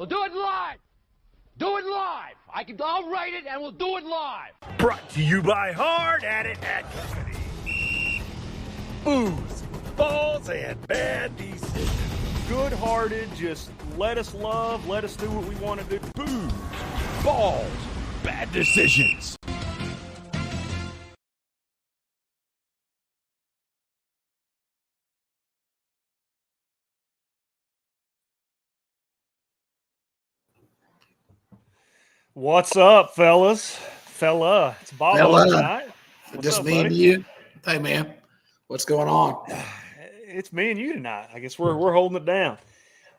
We'll do it live. Do it live. I'll write it and we'll do it live. Brought to you by Hard At It Hat Company. Booze, balls, and bad decisions. Good-hearted, just let us love, let us do what we want to do. Booze, balls, bad decisions. What's up, fellas? It's Bobo tonight. Just me and you. Hey, man. What's going on? It's me and you tonight. I guess we're holding it down.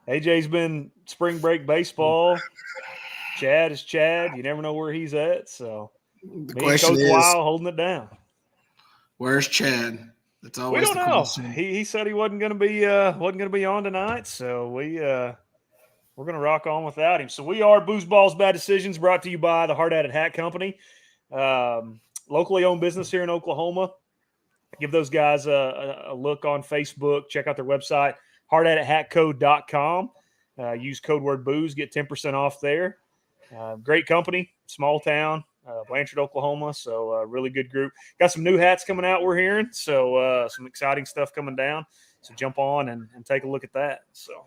AJ's been spring break baseball. Chad is Chad. You never know where he's at. So The me question and Coach is, Weil holding it down. where's Chad? That's We always don't the know. question. He said he wasn't going to be on tonight. So we're going to rock on without him. So we are Booze Balls Bad Decisions, brought to you by the Hard At It Hat Company, locally owned business here in Oklahoma. Give those guys a look on Facebook. Check out their website, hardatithatco.com. Use code word booze, get 10% off there. Great company, small town, Blanchard, Oklahoma. So really good group. Got some new hats coming out, we're hearing. So some exciting stuff coming down. So jump on and take a look at that. So,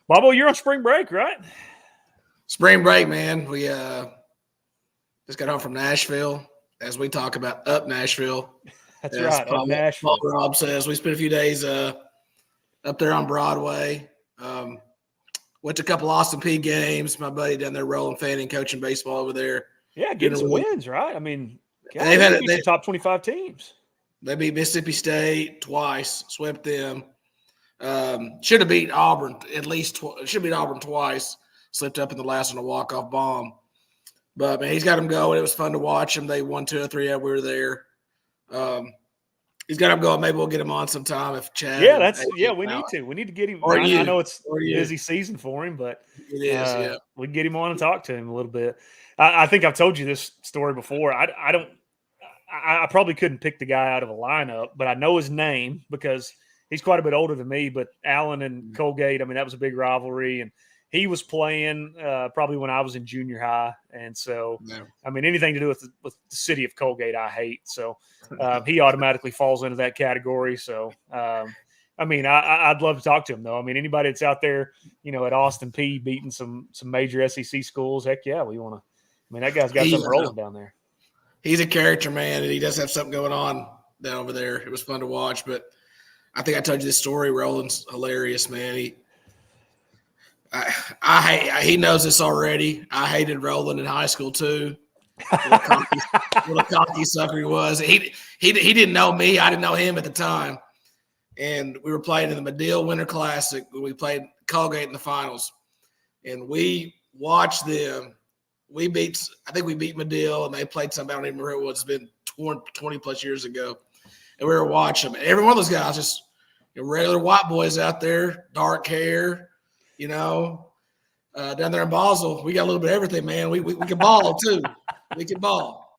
Bobo, you're on spring break, right? Spring break, man. We just got home from Nashville. As we talk about up Nashville. That's as right, up Nashville. Paul Rob says, we spent a few days up there on Broadway. Went to a couple Austin P games. My buddy down there, Roland Fanning, coaching baseball over there. Yeah, getting some wins, right? I mean, God, they've had some top 25 teams. They beat Mississippi State twice, swept them. Should have beat Auburn at least. Should beat Auburn twice. Slipped up in the last one, a walk-off bomb. But man, he's got them going. It was fun to watch them. They won 2 or 3. Yeah, we were there. He's got him going. Maybe we'll get him on sometime if Chad. Yeah, we need to. We need to get him. I know it's a busy season for him, but it is. Yeah, we can get him on and talk to him a little bit. I think I've told you this story before. I probably couldn't pick the guy out of a lineup, but I know his name because he's quite a bit older than me. But Allen and Colgate, I mean, that was a big rivalry, and he was playing probably when I was in junior high. And so, I mean, anything to do with the city of Colgate, I hate. So he automatically falls into that category. So, I mean, I'd love to talk to him, though. I mean, anybody that's out there, at Austin P beating some major SEC schools, heck yeah, we want to. I mean, that guy's got something rolling down there. He's a character, man, and he does have something going on down over there. It was fun to watch, but I think I told you this story. Roland's hilarious, man. He knows this already. I hated Roland in high school too. What a cocky sucker he was. He didn't know me. I didn't know him at the time. And we were playing in the Medill Winter Classic when we played Colgate in the finals. And we watched them. I think we beat Medill, and they played something. I don't even remember who it was. It's been 20 plus years ago. And we were watching them. And every one of those guys, just regular white boys out there, dark hair, down there in Basel, we got a little bit of everything, man. We can ball too. We can ball.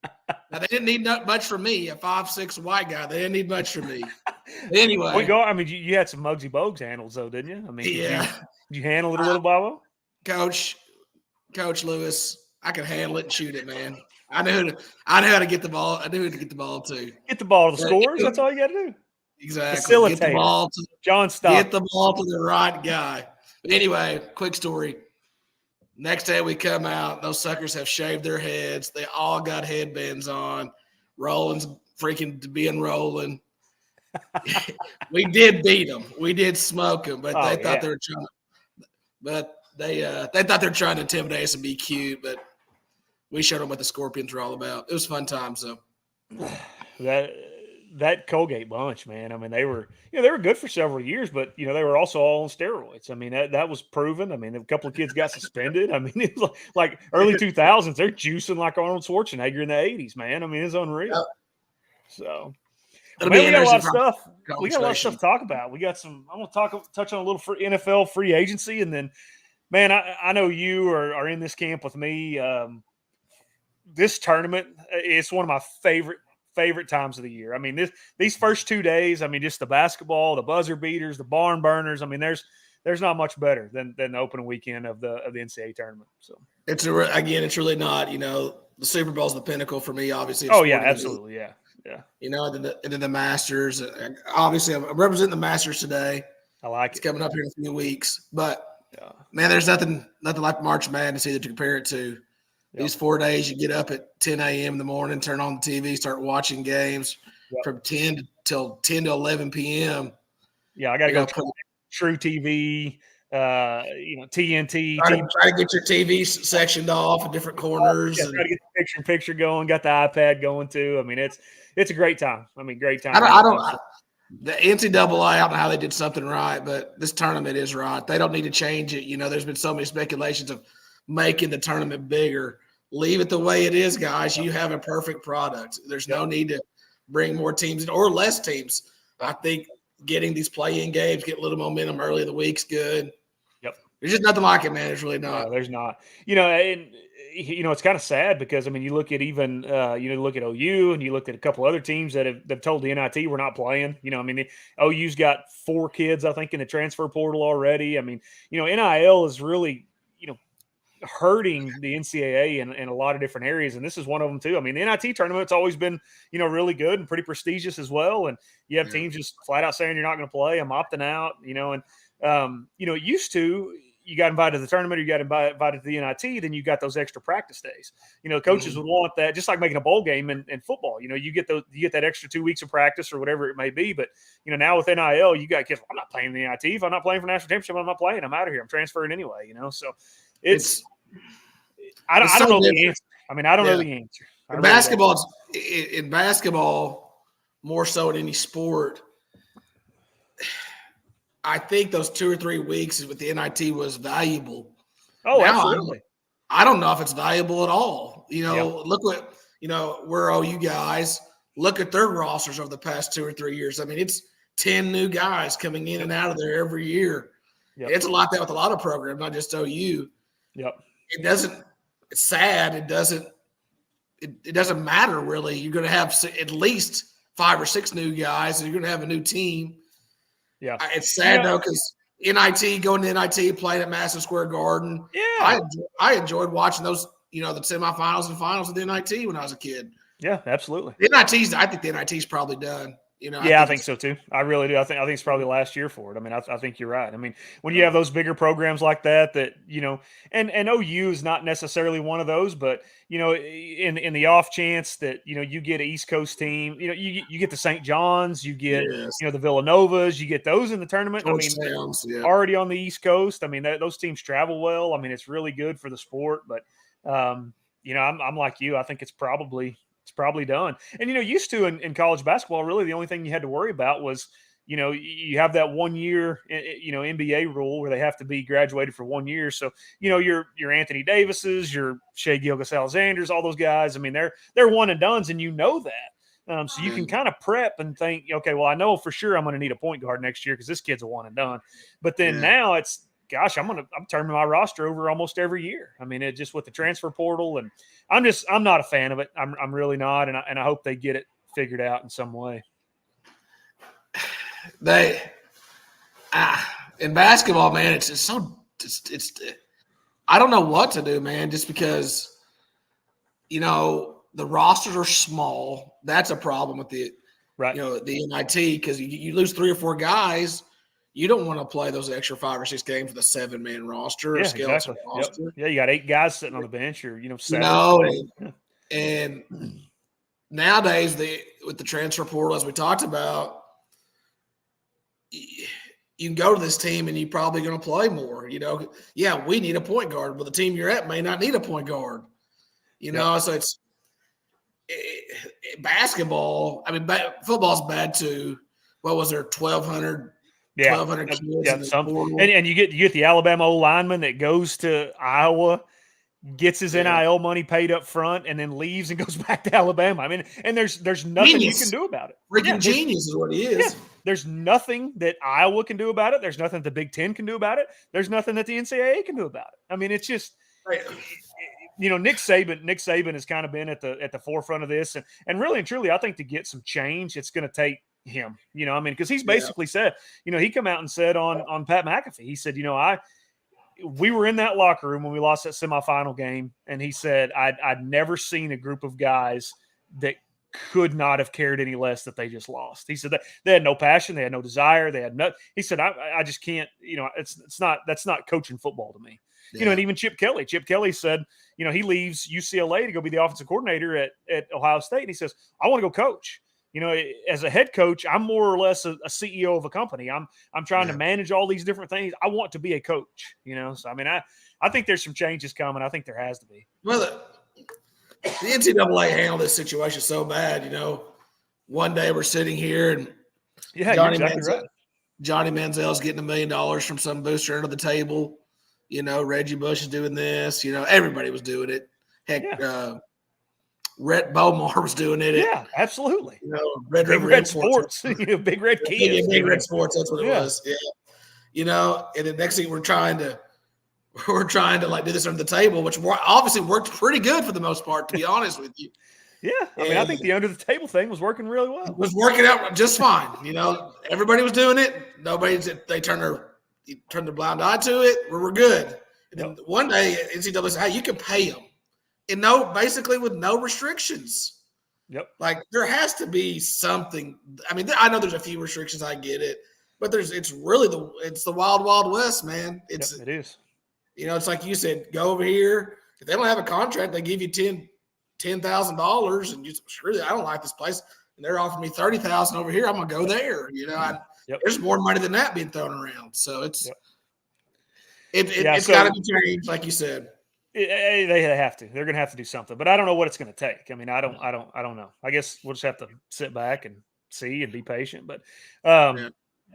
Now they didn't need much from me, a 5'6" white guy. They didn't need much from me. Anyway, you had some Muggsy Bogues handles though, didn't you? I mean, yeah. Did you handle it a little, Bobo? Coach Lewis, I could handle it and shoot it, man. I knew how to get the ball. I knew who to get the ball to. Get the ball to the scores. That's all you got to do. Exactly. Facilitate. Get the ball to John Stockton. Get the ball to the right guy. But anyway, quick story. Next day we come out. Those suckers have shaved their heads. They all got headbands on. Roland's freaking being Roland. We did beat them. We did smoke them, but they thought they were trying. But they thought they were trying to intimidate us and be cute. But we showed them what the Scorpions were all about. It was fun times, though. That Colgate bunch, man. I mean, they were good for several years, but they were also all on steroids. I mean, that was proven. I mean, a couple of kids got suspended. I mean, it was like early 2000s. They're juicing like Arnold Schwarzenegger in the 80s, man. I mean, it's unreal. Yep. So, man, we got a lot of stuff. We got a lot of stuff to talk about. We got some. I want to touch on a little NFL free agency, and then, man, I know you are in this camp with me. This tournament, it's one of my favorite times of the year. I mean, these first 2 days, I mean, just the basketball, the buzzer beaters, the barn burners. I mean, there's there's not much better than the opening weekend of the NCAA tournament. So it's really not. The Super Bowl is the pinnacle for me. Obviously. Oh yeah, absolutely, yeah. And then the Masters. Obviously, I'm representing the Masters today. I like it's it. coming up here in a few weeks, but man, there's nothing like March Madness either to compare it to. These 4 days, you get up at 10 a.m. in the morning, turn on the TV, start watching games from 10 to 11 p.m. Yeah, I got to go True TV, TNT. Try to get your TV sectioned off in different corners. Try to get the picture-in-picture going. Got the iPad going too. I mean, it's a great time. I mean, great time. The NCAA, I don't know how they did something right, but this tournament is right. They don't need to change it. There's been so many speculations of making the tournament bigger. Leave it the way it is, guys. You have a perfect product. There's no need to bring more teams in or less teams. I think getting these play-in games, get a little momentum early in the week's good. Yep. There's just nothing like it, man. It's really not. No, there's not. It's kind of sad because, I mean, you look at even, look at OU and you look at a couple other teams that have told the NIT we're not playing. OU's got 4 kids, I think, in the transfer portal already. I mean, NIL is really, hurting the NCAA in a lot of different areas, and this is one of them too. I mean, the NIT tournament's always been, really good and pretty prestigious as well. And you have teams just flat out saying you're not going to play. I'm opting out, it used to. You got invited to the tournament, or you got invited to the NIT, then you got those extra practice days. Coaches would want that, just like making a bowl game in football. You get that extra 2 weeks of practice or whatever it may be. But now with NIL, you got kids. I'm not playing the NIT. If I'm not playing for national championship, I'm not playing. I'm out of here. I'm transferring anyway. So I don't know the answer. I mean, I don't know the answer. In basketball, more so than any sport. I think those 2 or 3 weeks with the NIT was valuable. Oh, absolutely. I don't know if it's valuable at all. Look what, where are you guys? Look at their rosters over the past 2 or 3 years. I mean, it's 10 new guys coming in and out of there every year. Yep. It's a lot that with a lot of programs, not just OU. Yep. It's sad. It doesn't matter really. You're going to have at least 5 or 6 new guys, and you're going to have a new team. Yeah, it's sad though because NIT going to NIT playing at Madison Square Garden. Yeah, I enjoyed watching those. The semifinals and finals of the NIT when I was a kid. Yeah, absolutely. I think the NIT's probably done. I think so too. I really do. I think it's probably last year for it. I mean, I think you're right. I mean, when you have those bigger programs like that, and OU is not necessarily one of those, but in the off chance that you get an East Coast team, you get the St. John's, you get the Villanovas, you get those in the tournament. Already on the East Coast. I mean, those teams travel well. I mean, it's really good for the sport. But I'm like you. I think it's probably done. And, used to in college basketball, really the only thing you had to worry about was, you have that 1 year, NBA rule where they have to be graduated for 1 year. So, your Anthony Davises, your Shai Gilgeous-Alexanders, all those guys, I mean, they're one and dones, and that. So you can kind of prep and think, okay, well, I know for sure I'm going to need a point guard next year because this kid's a one and done. But then now it's, gosh, I'm turning my roster over almost every year. I mean, it just with the transfer portal, and I'm not a fan of it. I'm really not, and I hope they get it figured out in some way. In basketball, man, it's I don't know what to do, man, just because the rosters are small. That's a problem with the NIT, because you lose 3 or 4 guys. You don't want to play those extra 5 or 6 games with a 7-man roster. Yeah, exactly. Roster. Yep. Yeah, you got 8 guys sitting on the bench, or 7. And nowadays with the transfer portal, as we talked about, you can go to this team and you're probably going to play more. Yeah, we need a point guard, but the team you're at may not need a point guard. So it's basketball. I mean, football's bad too. What was there, 1,200? Yeah, 1,200 kids. And you get the Alabama O lineman that goes to Iowa, gets his NIL money paid up front, and then leaves and goes back to Alabama. I mean, and there's nothing you can do about it. Freaking genius is what he is. Yeah. There's nothing that Iowa can do about it. There's nothing the Big Ten can do about it. There's nothing that the NCAA can do about it. I mean, it's just Nick Saban has kind of been at the forefront of this, and really and truly, I think to get some change, it's going to take him. I mean, because he's basically said, he come out and said on Pat McAfee, he said, we were in that locker room when we lost that semifinal game, and he said, I'd never seen a group of guys that could not have cared any less that they just lost. He said that they had no passion, they had no desire, they had no. He said, I just can't. That's not coaching football to me. Yeah. And even Chip Kelly said, he leaves UCLA to go be the offensive coordinator at Ohio State, and he says, I want to go coach. As a head coach, I'm more or less a CEO of a company. I'm trying to manage all these different things. I want to be a coach. So I mean, I think there's some changes coming. I think there has to be. Well, the NCAA handled this situation so bad. One day we're sitting here and Johnny Manziel's getting $1 million from some booster under the table. Reggie Bush is doing this. Everybody was doing it. Heck, Rhett Bomar was doing it. Yeah, absolutely. Red Big Red Sports. Big Red Kids. Big Red Sports. That's what it was. Yeah. And the next thing we're trying to like do this under the table, which obviously worked pretty good for the most part, to be honest with you. Yeah. I mean, I think the under the table thing was working really well. It was working out just fine. Everybody was doing it. They turned their blind eye to it. We're good. And then one day NCAA said, hey, you can pay them. And basically with no restrictions. Yep. Like there has to be something. I mean, I know there's a few restrictions. I get it, but it's really the wild, wild west, man. It is. It's like you said, go over here. If they don't have a contract, they give you $10,000 and you screw it. I don't like this place. And they're offering me $30,000 over here. I'm going to go there. There's more money than that being thrown around. So it's got to be changed. Like you said. They have to. They're going to have to do something, but I don't know what it's going to take. I mean, I don't know. I guess we'll just have to sit back and see and be patient. But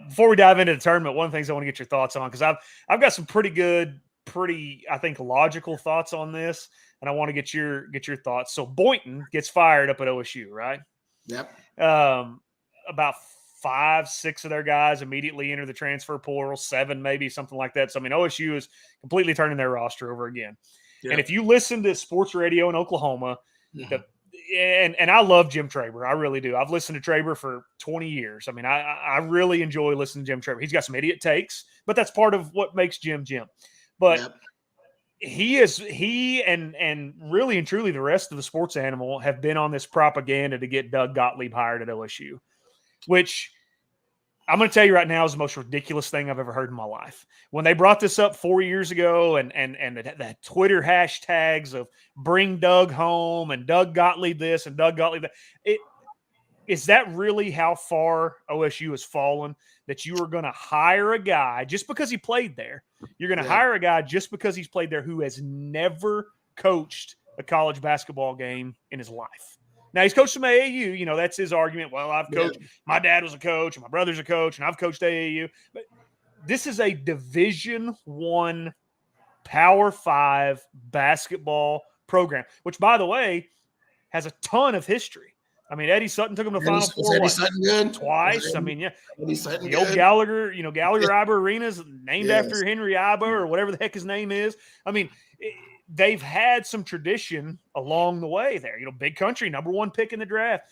before we dive into the tournament, one of the things I want to get your thoughts on, because I've got some I think logical thoughts on this, and I want to get your thoughts. So Boynton gets fired up at OSU, right? Yep. About 5-6 of their guys immediately enter the transfer portal, 7 maybe, something like that. So I mean, OSU is completely turning their roster over again. And if you listen to sports radio in Oklahoma, and I love Jim Traber, I really do. I've listened to Traber for 20 years. I mean, I really enjoy listening to Jim Traber. He's got some idiot takes, but that's part of what makes Jim. But he and really and truly the rest of the sports animal have been on this propaganda to get Doug Gottlieb hired at OSU, which I'm going to tell you right now is the most ridiculous thing I've ever heard in my life. When they brought this up 4 years ago and the Twitter hashtags of bring Doug home and Doug Gottlieb this and Doug Gottlieb that, is that really how far OSU has fallen, that you are going to hire a guy just because he played there? You're going to hire a guy just because he's played there who has never coached a college basketball game in his life. Now, he's coached some AAU. That's his argument. Well, I've coached. My dad was a coach, and my brother's a coach, and I've coached AAU. But this is a Division I Power 5 basketball program, which, by the way, has a ton of history. I mean, Eddie Sutton took him to the Final Four Eddie Sutton good? Twice. I mean, Eddie Sutton the old good? Gallagher, Gallagher-Iba Arena is named after Henry Iba or whatever the heck his name is. I mean, they've had some tradition along the way there. Big Country, number 1 pick in the draft.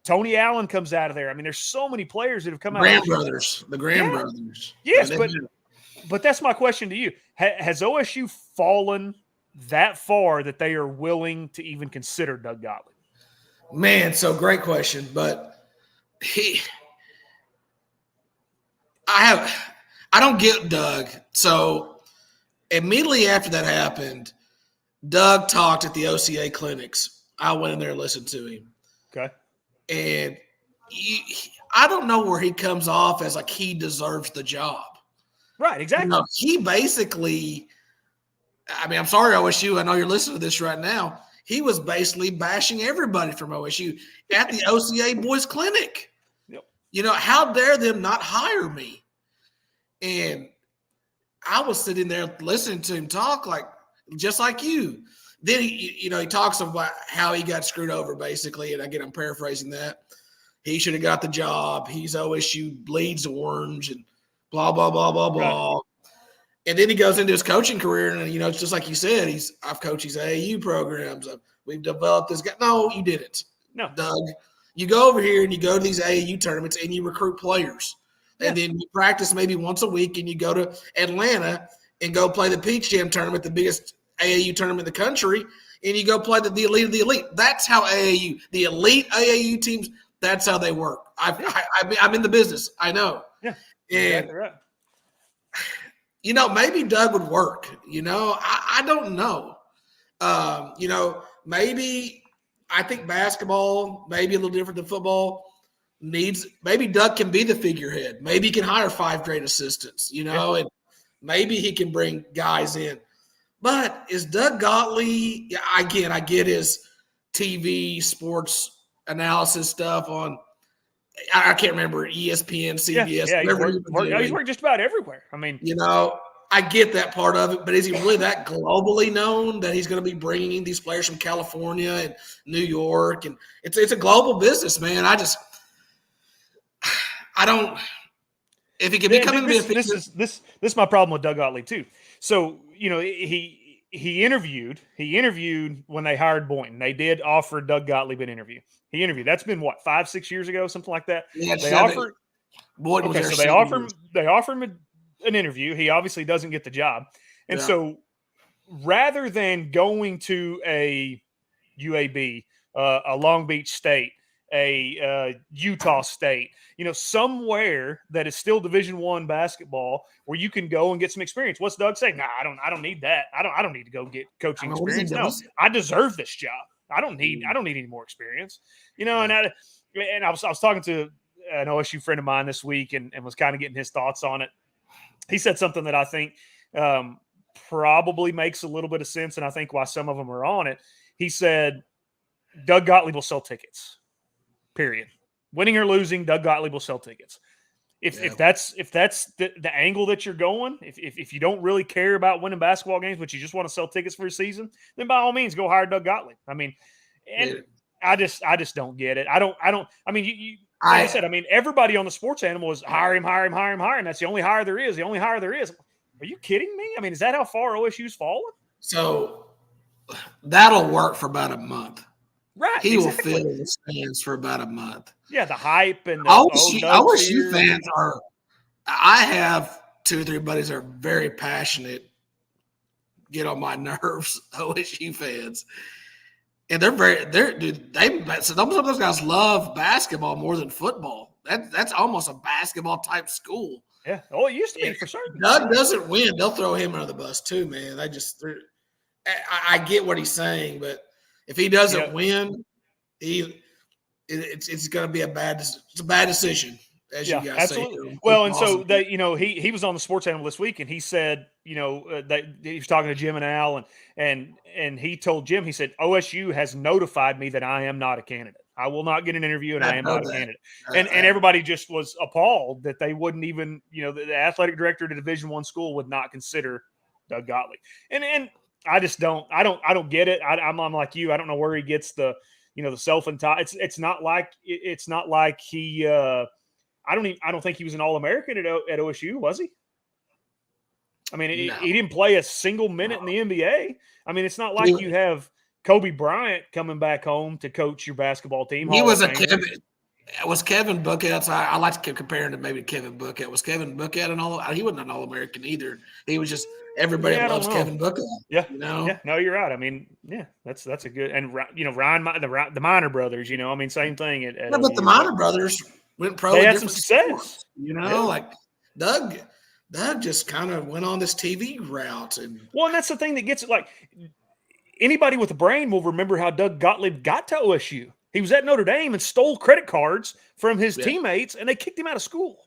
Tony Allen comes out of there. I mean, there's so many players that have come out. The Graham brothers. Yes, but that's my question to you. Has OSU fallen that far that they are willing to even consider Doug Gottlieb? Man, so great question. But I don't get Doug. So immediately after that happened, Doug talked at the OCA clinics. I went in there and listened to him. Okay. And I don't know where he comes off as like he deserves the job. Right, exactly. He basically, I mean, I'm sorry, OSU. I know you're listening to this right now. He was basically bashing everybody from OSU at the OCA boys clinic. Yep. How dare them not hire me? And I was sitting there listening to him talk just like you. Then he talks about how he got screwed over basically. And again, I'm paraphrasing that. He should have got the job. He's OSU bleeds orange and blah, blah, blah, blah, blah. Right. And then he goes into his coaching career, and it's just like you said. I've coached these AAU programs. We've developed this guy. No, you didn't. No, Doug. You go over here and you go to these AAU tournaments and you recruit players. Yeah. And then you practice maybe once a week and you go to Atlanta and go play the Peach Jam tournament, the biggest AAU tournament in the country, and you go play the elite of the elite. That's how the elite AAU teams, that's how they work. I'm in the business. I know. Yeah. And, right. Maybe Doug would work. I don't know. Maybe I think basketball, maybe a little different than football, maybe Doug can be the figurehead. Maybe he can hire 5 great assistants, and maybe he can bring guys in. But is Doug Gottlieb, I get his TV sports analysis stuff on, I can't remember, ESPN, CBS. Yeah, he's worked just about everywhere. I mean, I get that part of it, but is he really that globally known that he's going to be bringing in these players from California and New York? And it's a global business, man. I don't. If he can become this is my problem with Doug Gottlieb too. So he interviewed when they hired Boynton. They did offer Doug Gottlieb an interview. He interviewed. That's been what, 5-6 years ago, something like that. Yeah, they offer him an interview. He obviously doesn't get the job, and so rather than going to a UAB, a Long Beach State, a Utah State, somewhere that is still Division I basketball where you can go and get some experience. What's Doug saying? Nah, I don't need that. I don't need to go get coaching experience. No, I deserve this job. I don't need any more experience. And I was talking to an OSU friend of mine this week and was kind of getting his thoughts on it. He said something that I think probably makes a little bit of sense, and I think why some of them are on it. He said, Doug Gottlieb will sell tickets, period. Winning or losing, Doug Gottlieb will sell tickets. If that's the angle that you're going, if you don't really care about winning basketball games, but you just want to sell tickets for your season, then by all means go hire Doug Gottlieb. I mean, and I just don't get it. I mean, like I said, I mean, everybody on the Sports Animal is hire him. And that's the only hire there is. Are you kidding me? I mean, is that how far OSU's fallen? So that'll work for about a month. Right. He will fill the stands for about a month. Yeah, the hype and OSU fans are – I have 2 or 3 buddies that are very passionate, get on my nerves, OSU fans. And some of those guys love basketball more than football. That's almost a basketball type school. Yeah. Oh, it used to be for certain. Doug doesn't win, they'll throw him under the bus too, man. I get what he's saying, but if he doesn't win, it's going to be a bad decision, as you guys say. Well, and so that he was on the Sports Animal this week, and he said that he was talking to Jim and Al, and he told Jim, he said, OSU has notified me that I am not a candidate. I will not get an interview, and I am not a candidate. And everybody just was appalled that they wouldn't even, the athletic director at a Division I school would not consider Doug Gottlieb. And I just don't get it. I'm like you. I don't know where he gets the self-entitled. It's not like he. I don't think he was an All-American at OSU, was he? I mean, he didn't play a single minute in the NBA. I mean, it's not like you have Kobe Bryant coming back home to coach your basketball team. He was Was Kevin Buckett? I like to compare him to maybe Kevin Buckett. Was Kevin Buckett he wasn't an All-American either. He was just everybody loves Kevin Buckett. Yeah, Yeah, no, you're right. I mean, yeah, that's a good, and Ryan, the Minor brothers. I mean, same thing. But the Minor brothers went pro. They had some success. Sports, like Doug just kind of went on this TV route, and that's the thing that gets it. Like anybody with a brain will remember how Doug Gottlieb got to OSU. He was at Notre Dame and stole credit cards from his teammates, and they kicked him out of school.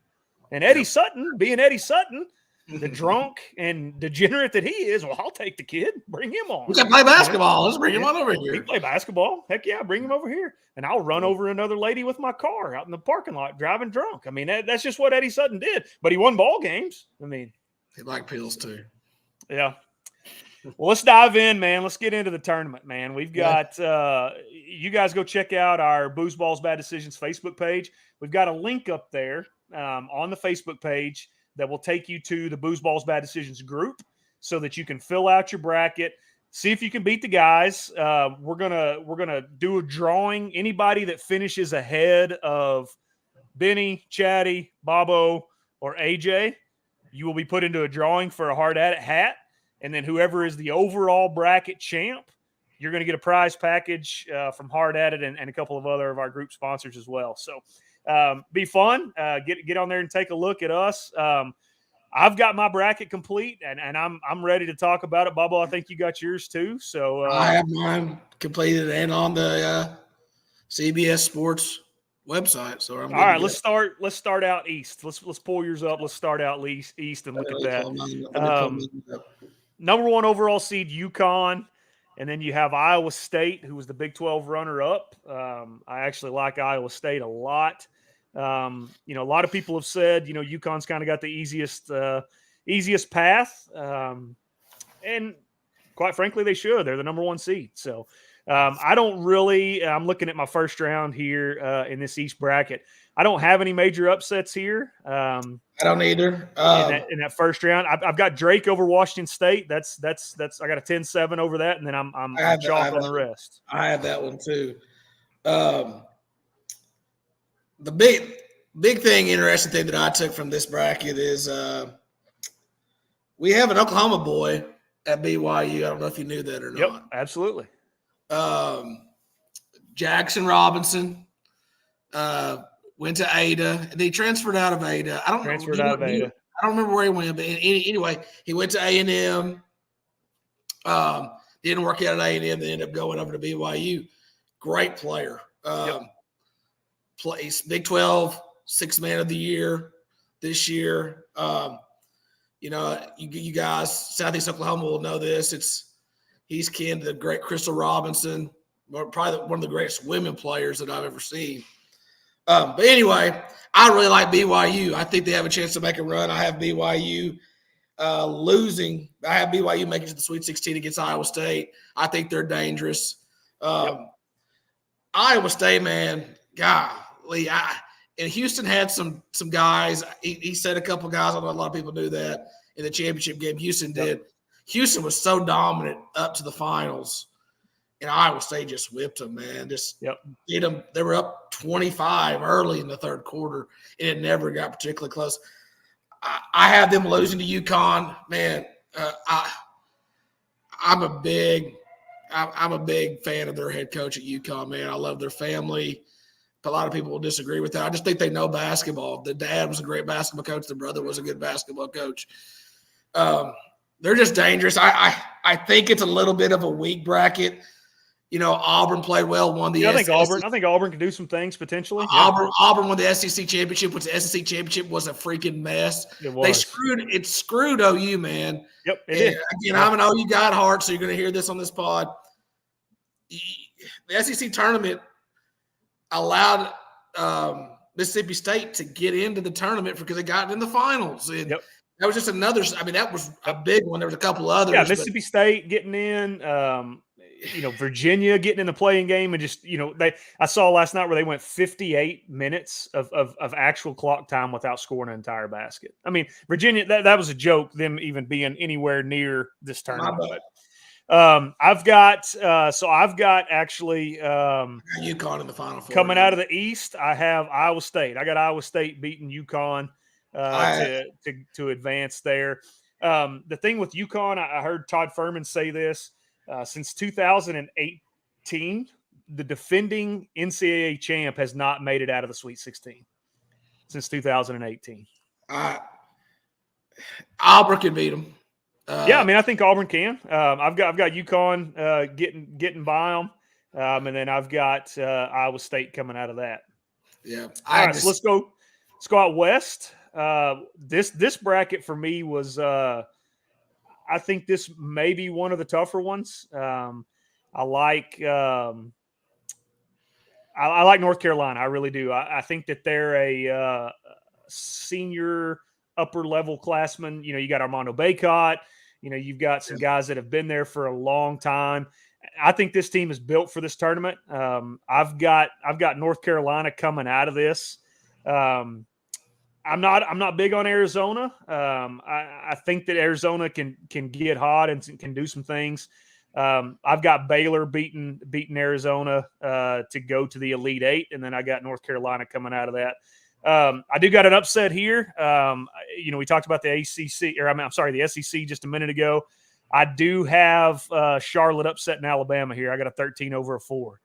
And Eddie Sutton, being Eddie Sutton, the drunk and degenerate that he is, I'll take the kid, bring him on. We can play basketball. Let's bring him on over here. He can play basketball. Heck yeah, bring him over here. And I'll run over another lady with my car out in the parking lot driving drunk. I mean, that's just what Eddie Sutton did. But he won ball games. I mean, he liked pills too. Yeah. Well, let's dive in, man. Let's get into the tournament, man. We've got you guys go check out our Booze Balls Bad Decisions Facebook page. We've got a link up there on the Facebook page that will take you to the Booze Balls Bad Decisions group so that you can fill out your bracket, see if you can beat the guys. We're gonna do a drawing. Anybody that finishes ahead of Benny, Chatty, Bobo, or AJ, you will be put into a drawing for a Hard At It hat. And then whoever is the overall bracket champ, you're going to get a prize package from Hard At It and a couple of other of our group sponsors as well. So be fun. Get on there and take a look at us. I've got my bracket complete, and I'm ready to talk about it. Bobo, I think you got yours too. So I have mine completed and on the CBS Sports website. So I'm all right. Let's start out east. Let's pull yours up. Let's start out east and look at that. Number 1 overall seed UConn, and then you have Iowa State, who was the Big 12 runner-up. I actually like Iowa State a lot. A lot of people have said, UConn's kind of got the easiest path, and quite frankly, they should. They're the number 1 seed. So I'm looking at my first round here in this East bracket. I don't have any major upsets here. I don't either. In that first round, I've got Drake over Washington State. That's I got a 10-7 over that, and then I'm chalk on the rest. I have that one too. The big thing, interesting thing that I took from this bracket is we have an Oklahoma boy at BYU. I don't know if you knew that or not. Yep, absolutely. Jackson Robinson went to Ada. And he transferred out of Ada. I don't remember where he went, but anyway, he went to A&M. Didn't work out at A&M. They ended up going over to BYU. Great player. Plays Big 12 6th man of the year this year. You guys, Southeast Oklahoma will know this. He's kin to the great Crystal Robinson, probably one of the greatest women players that I've ever seen. But anyway, I really like BYU. I think they have a chance to make a run. I have BYU losing. I have BYU making it to the Sweet 16 against Iowa State. I think they're dangerous. Iowa State, man, golly. And Houston had some guys. He said a couple guys. I don't know a lot of people knew that in the championship game. Houston did. Houston was so dominant up to the finals, and Iowa State just whipped them, man. Just beat them. They were up 25 early in the third quarter, and it never got particularly close. I have them losing to UConn, man. I'm a big fan of their head coach at UConn, man. I love their family. A lot of people will disagree with that. I just think they know basketball. The dad was a great basketball coach. The brother was a good basketball coach. They're just dangerous. I think it's a little bit of a weak bracket. Auburn played well, won the SEC. I think Auburn can do some things potentially. Auburn won the SEC championship, which the SEC championship was a freaking mess. It was. It screwed OU, man. Yep, it did. Again, I'm an OU guy at heart, so you're going to hear this on this pod. The SEC tournament allowed Mississippi State to get into the tournament because they got in the finals. And that was just another – that was a big one. There was a couple others. Yeah, Mississippi State getting in, Virginia getting in the playing game. And just, I saw last night where they went 58 minutes of actual clock time without scoring an entire basket. I mean, Virginia, that was a joke, them even being anywhere near this tournament. I've got actually UConn in the Final Four. Coming out of the East, I have Iowa State. I got Iowa State beating UConn to advance there. The thing with UConn, I heard Todd Furman say this, since 2018, the defending NCAA champ has not made it out of the Sweet 16 since 2018. Auburn can beat them. I think Auburn can. I've got UConn getting by them, and then I've got Iowa State coming out of that. Yeah. All right, so let's go out west. This bracket for me was I think this may be one of the tougher ones. I like North Carolina. I really do. I think that they're a senior upper level classman. You got Armando Bacot. You've got some guys that have been there for a long time. I think this team is built for this tournament. I've got North Carolina coming out of this. I'm not big on Arizona. I think that Arizona can get hot and can do some things. I've got Baylor beating Arizona to go to the Elite Eight, and then I got North Carolina coming out of that. I do got an upset here. We talked about the the SEC just a minute ago. I do have Charlotte upset in Alabama here. I got a 13 over a 4.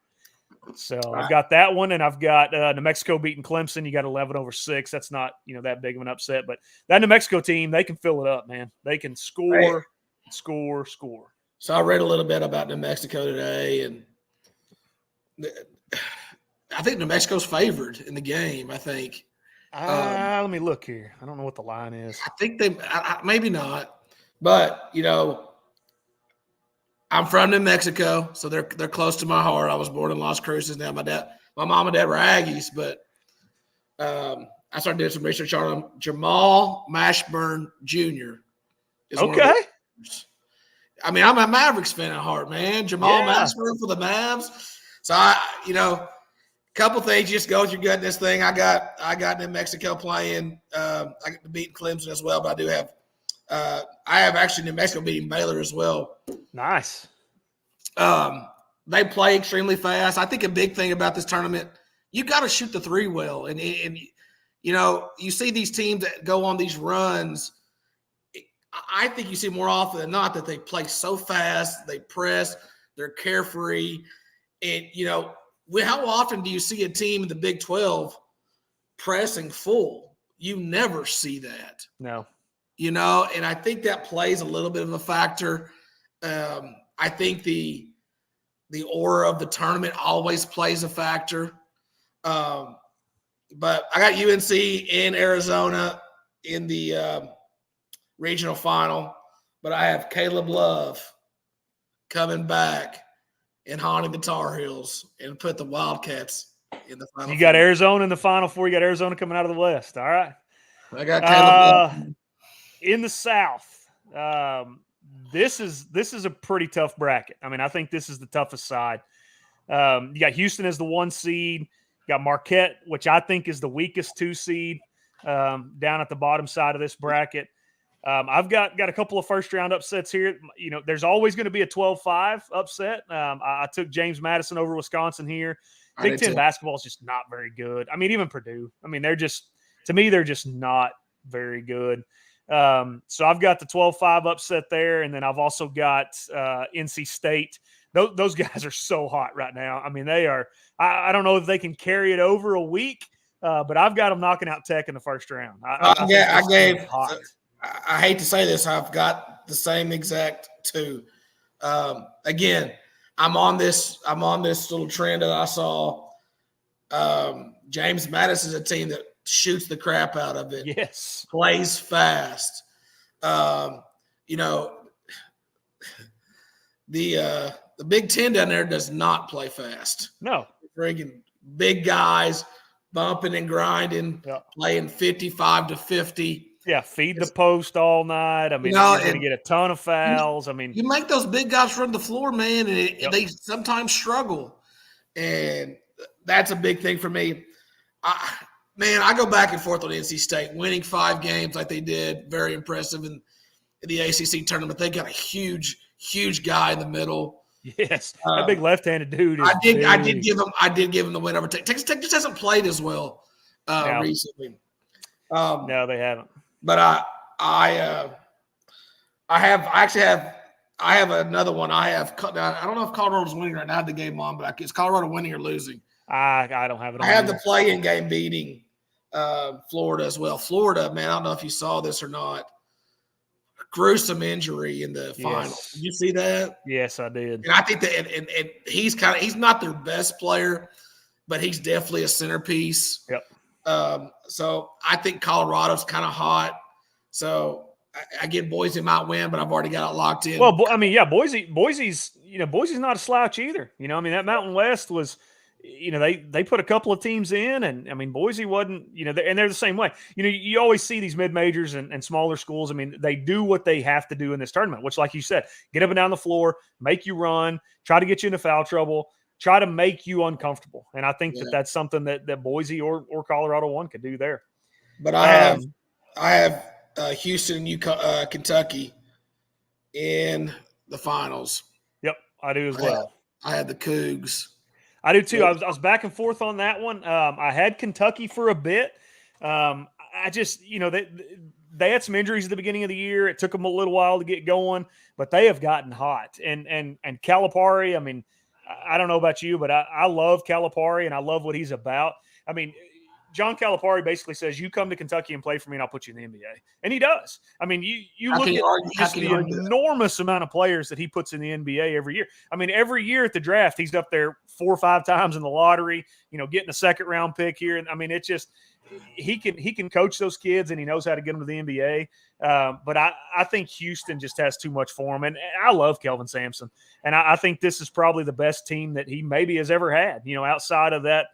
So I've got that one, and I've got New Mexico beating Clemson. You got 11 over 6. That's not that big of an upset, but that New Mexico team, they can fill it up, man. They can score. So I read a little bit about New Mexico today, and I think New Mexico's favored in the game. I think. Let me look here. I don't know what the line is. I think maybe not, but I'm from New Mexico, so they're close to my heart. I was born in Las Cruces. Now my mom and dad were Aggies, but I started doing some research on them. Jamal Mashburn Jr. is okay. I mean, I'm a Mavericks fan at heart, man. Jamal Mashburn for the Mavs. So a couple things, just go with your gut in this thing. I got New Mexico playing. I got to beat Clemson as well, but I do have I have actually New Mexico beating Baylor as well. Nice. They play extremely fast. I think a big thing about this tournament, you got to shoot the three well, and you see these teams that go on these runs. I think you see more often than not that they play so fast, they press, they're carefree, and how often do you see a team in the Big 12 pressing full? You never see that. No. And I think that plays a little bit of a factor. I think the aura of the tournament always plays a factor. But I got UNC in Arizona in the regional final, but I have Caleb Love coming back and haunting the Tar Heels and put the Wildcats in the final. You got Arizona in the Final Four. You got Arizona coming out of the West. All right. I got Caleb Love. In the South, this is a pretty tough bracket. I mean, I think this is the toughest side. You got Houston as the 1 seed. You got Marquette, which I think is the weakest 2 seed, down at the bottom side of this bracket. I've got a couple of first-round upsets here. There's always going to be a 12-5 upset. I took James Madison over Wisconsin here. Big Ten basketball is just not very good. I mean, even Purdue. I mean, they're just not very good. So I've got the 12-5 upset there, and then I've also got NC State. Those guys are so hot right now. I mean, they are. I don't know if they can carry it over a week, but I've got them knocking out Tech in the first round. I hate to say this, I've got the same exact 2. Again, I'm on this little trend that I saw. James Madison is a team that shoots the crap out of it. Yes. Plays fast. The Big Ten down there does not play fast. No. Friggin' big guys bumping and grinding, playing 55 to 50. Yeah, feed the post all night. I mean, you're going to get a ton of fouls. I mean, you make those big guys run the floor, man, and they sometimes struggle. And that's a big thing for me. I go back and forth on NC State, winning 5 games like they did. Very impressive in the ACC tournament. They got a huge, huge guy in the middle. Yes, that big left-handed dude. I did give him the win over Texas. Texas Tech just hasn't played as well recently. No, they haven't. But I have another one. I don't know if Colorado's winning right now. I had the game on, but is Colorado winning or losing? I don't have it on. I have the play-in game beating Florida as well. Florida, man, I don't know if you saw this or not. Gruesome injury in the final. Did you see that? Yes, I did. And I think that and he's not their best player, but he's definitely a centerpiece. Yep. So I think Colorado's kind of hot. So I get Boise might win, but I've already got it locked in. Well, Boise's not a slouch either. I mean, that Mountain West was, they put a couple of teams in, and I mean, Boise wasn't, and they're the same way. You always see these mid-majors and smaller schools. I mean, they do what they have to do in this tournament, which, like you said, get up and down the floor, make you run, try to get you into foul trouble, try to make you uncomfortable. And I think that's something that Boise or Colorado 1 could do there. But I have Houston and Kentucky in the finals. Yep. I do as well. I had the Cougs. I do too. I was back and forth on that one. I had Kentucky for a bit. I just, they had some injuries at the beginning of the year. It took them a little while to get going, but they have gotten hot. And Calipari, I mean, I don't know about you, but I love Calipari and I love what he's about. I mean, John Calipari basically says, you come to Kentucky and play for me and I'll put you in the NBA. And he does. I mean, you look at just the enormous amount of players that he puts in the NBA every year. I mean, every year at the draft, he's up there 4 or 5 times in the lottery, getting a second round pick here. And I mean, it's just, he can coach those kids and he knows how to get them to the NBA. But I think Houston just has too much for him. And I love Kelvin Sampson. And I think this is probably the best team that he maybe has ever had, outside of that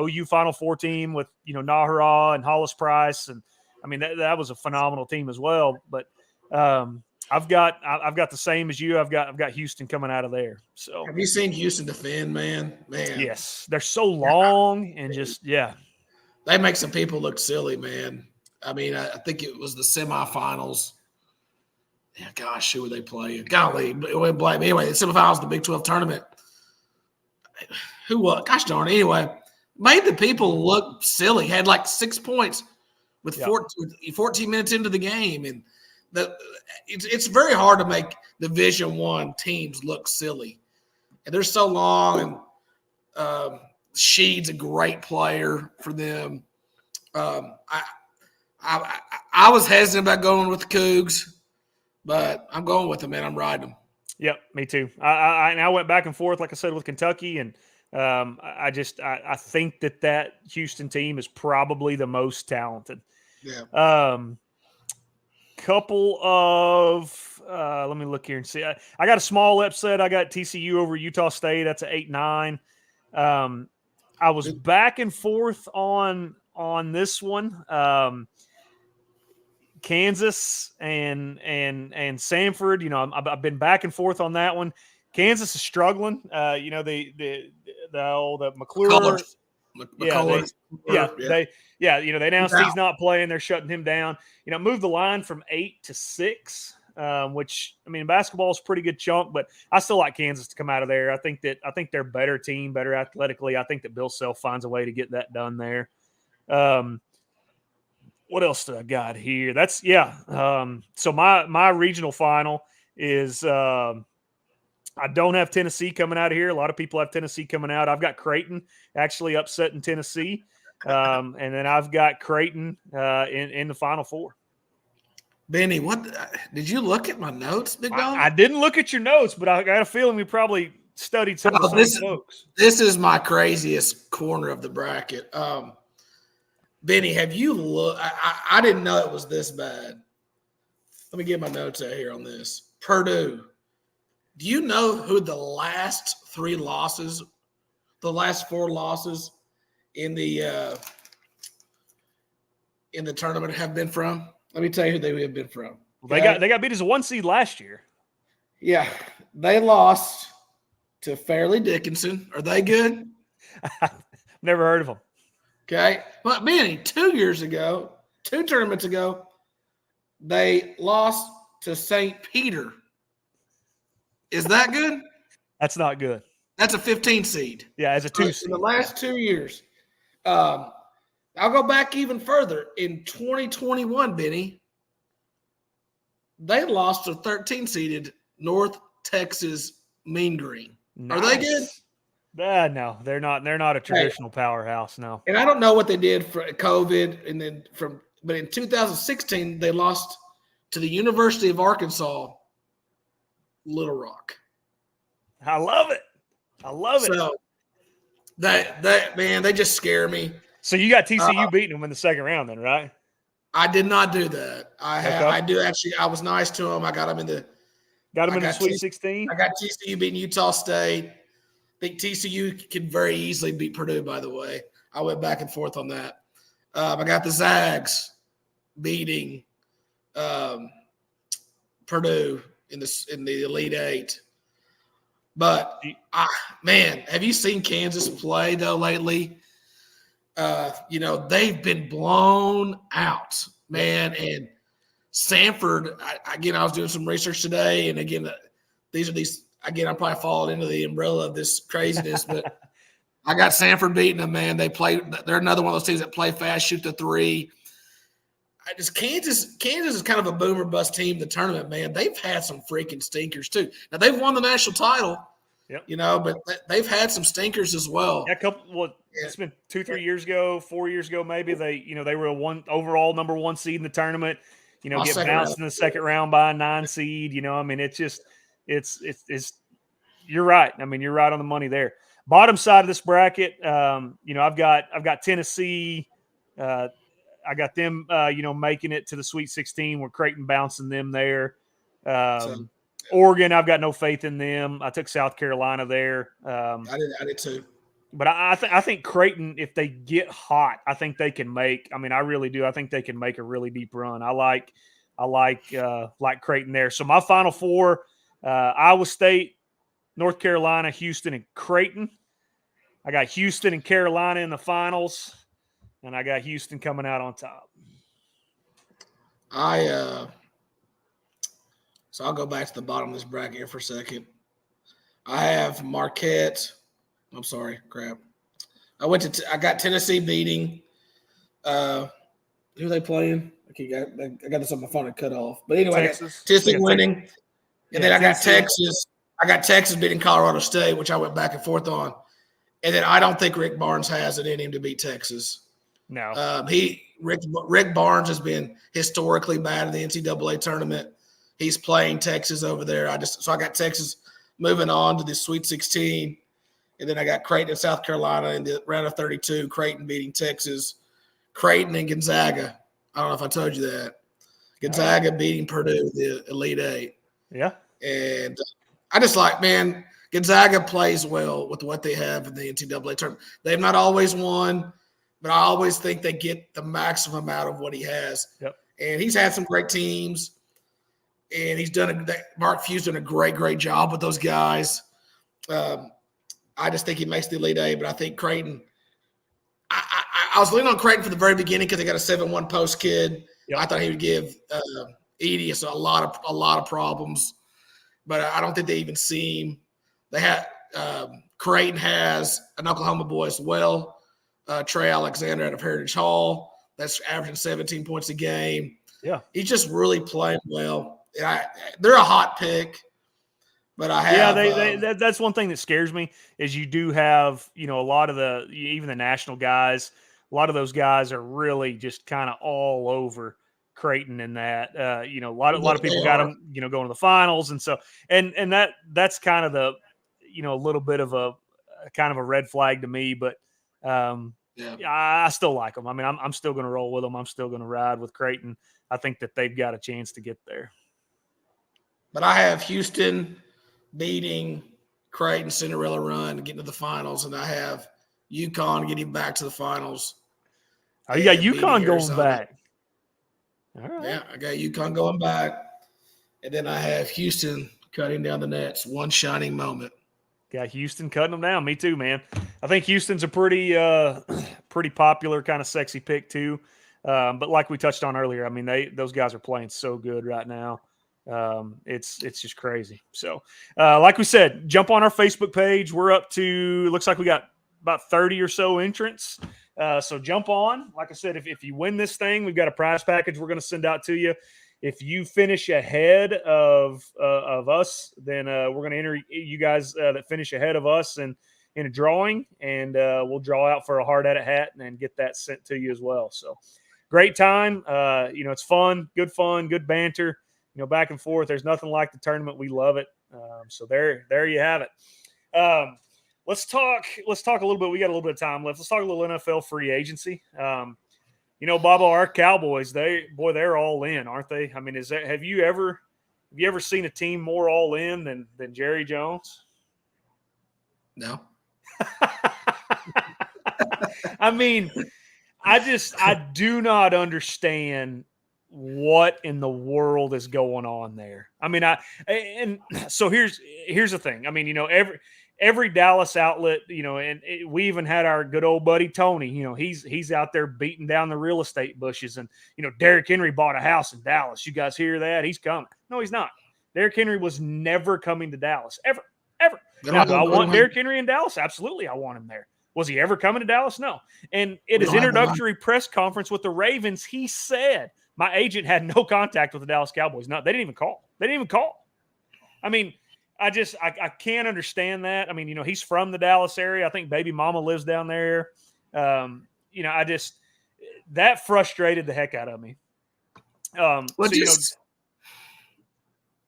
OU Final Four team with, Nahara and Hollis Price. And I mean, that was a phenomenal team as well. But I've got the same as you. I've got Houston coming out of there. So have you seen Houston defend, man? Yes. They're so long and just, yeah. They make some people look silly, man. I mean, I think it was the semifinals. Yeah, gosh, who were they playing? Golly, it went blank. Anyway, the semifinals of the Big 12 tournament. Who was? Gosh darn. Anyway, made the people look silly. Had like 6 points with 14 minutes into the game, and it's very hard to make Division I teams look silly. And they're so long, and Sheed's a great player for them. I was hesitant about going with the Cougs, but I'm going with them, man. I'm riding them. Yep, me too. I went back and forth, like I said, with Kentucky, and I think that Houston team is probably the most talented. Yeah. Couple of let me look here and see. I got a small upset. I got TCU over Utah State. That's an 8-9. I was back and forth on this one. Kansas and Samford. I've been back and forth on that one. Kansas is struggling. The McClure. They announced he's not playing. They're shutting him down. Moved the line from 8 to 6. Which, I mean, basketball is a pretty good chunk, but I still like Kansas to come out of there. I think they're a better team, better athletically. I think that Bill Self finds a way to get that done there. What else do I got here? So my regional final is I don't have Tennessee coming out of here. A lot of people have Tennessee coming out. I've got Creighton actually upsetting Tennessee. And then I've got Creighton in the Final Four. Benny, what did you look at my notes, big dog? I didn't look at your notes, but I got a feeling we probably studied some of the same folks. This is my craziest corner of the bracket. Benny, have you looked? I didn't know it was this bad. Let me get my notes out here on this. Purdue. Do you know who the last 4 losses in the tournament have been from? Let me tell you who they have been from. Okay? They got beat as a 1 seed last year. Yeah, they lost to Fairleigh Dickinson. Are they good? Never heard of them. Okay, but Benny, 2 tournaments ago, they lost to St. Peter. Is that good? That's not good. That's a 15 seed. Yeah, as a 2 seed. In the last 2 years. I'll go back even further. In 2021, Benny, they lost to 13-seeded North Texas Mean Green. Nice. Are they good? No, they're not. They're not a traditional powerhouse. No. And I don't know what they did for COVID, but in 2016 they lost to the University of Arkansas, Little Rock. I love it. So that man, they just scare me. So you got TCU beating them in the second round, then, right? I did not do that. I do actually. I was nice to them. I got them in the. Got them in the Sweet 16. I got TCU beating Utah State. I think TCU can very easily beat Purdue. By the way, I went back and forth on that. I got the Zags beating Purdue in the Elite Eight. But man, have you seen Kansas play though lately? They've been blown out, man. And Samford, I was doing some research today, and again, these again, I'm probably falling into the umbrella of this craziness, but I got Sanford beating them, man. They're another one of those teams that play fast, shoot the three. Kansas is kind of a boomer bust team in the tournament, man. They've had some freaking stinkers too. Now they've won the national title, but they've had some stinkers as well. Yeah, it's been 2-3 years ago, 4 years ago, maybe they were a overall number 1 seed in the tournament. Get bounced in the second round by a 9 seed. It's just it's you're right. You're right on the money there. Bottom side of this bracket, I've got Tennessee. I got them, making it to the Sweet 16. Where Creighton bouncing them there. Oregon, I've got no faith in them. I took South Carolina there. I did too. But I think Creighton, if they get hot, I think they can make. I really do. I think they can make a really deep run. I like Creighton there. So my Final Four: Iowa State, North Carolina, Houston, and Creighton. I got Houston and Carolina in the finals, and I got Houston coming out on top. So I'll go back to the bottom of this bracket here for a second. I have Marquette. I'm sorry, crap. I got Tennessee beating. Who are they playing? I got this on my phone and cut off. But anyway, Texas. Tennessee winning. And then I got Texas. I got Texas beating Colorado State, which I went back and forth on. And then I don't think Rick Barnes has it in him to beat Texas. No. Rick Barnes has been historically bad in the NCAA tournament. He's playing Texas over there. So I got Texas moving on to the Sweet 16. And then I got Creighton and South Carolina in the round of 32. Creighton beating Texas. Creighton and Gonzaga. I don't know if I told you that. Gonzaga beating Purdue, the Elite Eight. Yeah. And I just man, Gonzaga plays well with what they have in the NCAA tournament. They've not always won, but I always think they get the maximum out of what he has. Yep. And he's had some great teams, and Mark Few's done a great job with those guys. I just think he makes the Elite Eight, but I think Creighton. I was leaning on Creighton from the very beginning because they got a 7-1 post kid. Yep. I thought he would give Edius a lot of problems, but I don't think they even see him. They had Creighton has an Oklahoma boy as well, Trey Alexander out of Heritage Hall. That's averaging 17 points a game. Yeah, he's just really playing well. They're a hot pick, but I have. That's one thing that scares me is you do have a lot of even the national guys. A lot of those guys are really just kind of all over Creighton in that. A lot of people got them going to the finals, and so and that's kind of the a little bit of a kind of a red flag to me, but I still like them. I'm still going to roll with them. I'm still going to ride with Creighton. I think that they've got a chance to get there. But I have Houston beating Creighton, Cinderella run, getting to the finals, and I have UConn getting back to the finals. Oh, you got UConn going back. All right. Yeah, I got UConn going back, and then I have Houston cutting down the nets. One shining moment. Got Houston cutting them down. Me too, man. I think Houston's a pretty popular kind of sexy pick too. But like we touched on earlier, those guys are playing so good right now. It's just crazy. So, like we said, jump on our Facebook page. We're up to, looks like we got about 30 or so entrants. So jump on. Like I said, if you win this thing, we've got a prize package we're going to send out to you. If you finish ahead of us, then we're going to enter you guys that finish ahead of us in a drawing, and we'll draw out for a Hard At It hat and get that sent to you as well. So great time. It's fun, good banter, back and forth. There's nothing like the tournament. We love it. So there you have it. Let's talk a little bit. We got a little bit of time left. Let's talk a little NFL free agency. Bubba, our Cowboys, they're all in, aren't they? Have you ever seen a team more all in than Jerry Jones? No. I do not understand what in the world is going on there. So here's the thing. Every Dallas outlet, we even had our good old buddy Tony. He's out there beating down the real estate bushes, and Derrick Henry bought a house in Dallas. You guys hear that? He's coming. No, he's not. Derrick Henry was never coming to Dallas, ever. But Now, do I want Derrick Henry in Dallas? Absolutely, I want him there. Was he ever coming to Dallas? No. And at his introductory press conference with the Ravens, he said, my agent had no contact with the Dallas Cowboys. No, they didn't even call. I mean, I can't understand that. I mean, he's from the Dallas area. I think baby mama lives down there. That frustrated the heck out of me.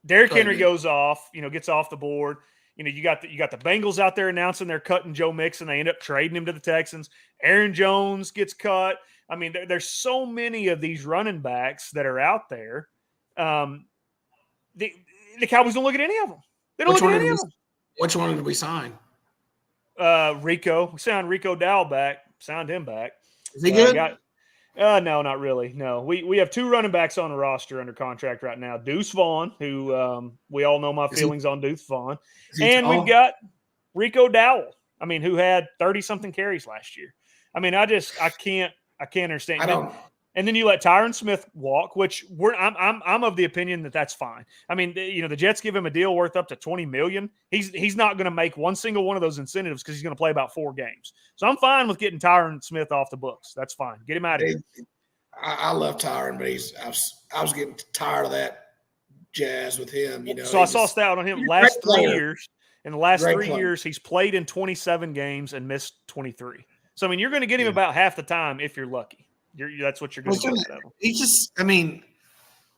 Derrick Henry goes off, gets off the board. You got the Bengals out there announcing they're cutting Joe Mixon. They end up trading him to the Texans. Aaron Jones gets cut. I mean, there's so many of these running backs that are out there. The Cowboys don't look at any of them. They don't look at any of them. Which one did we sign? Rico. We signed Rico Dowell back. Signed him back. Is he good? No, not really. No, we have 2 running backs on the roster under contract right now. Deuce Vaughn, who we all know my feelings on Deuce Vaughn, and we've got Rico Dowell. I mean, who had 30-something carries last year. I mean, I can't understand. And then you let Tyron Smith walk, which I'm of the opinion that that's fine. I mean, the Jets give him a deal worth up to $20 million. He's not going to make one single one of those incentives because he's going to play about 4 games. So I'm fine with getting Tyron Smith off the books. That's fine. Get him out of here. I love Tyron, but I was getting tired of that jazz with him. So I saw a stat on him last 3 years. In the last 3 years, he's played in 27 games and missed 23. So I mean, you're going to get him about half the time if you're lucky. That's what you're going to get out of him. He just, I mean,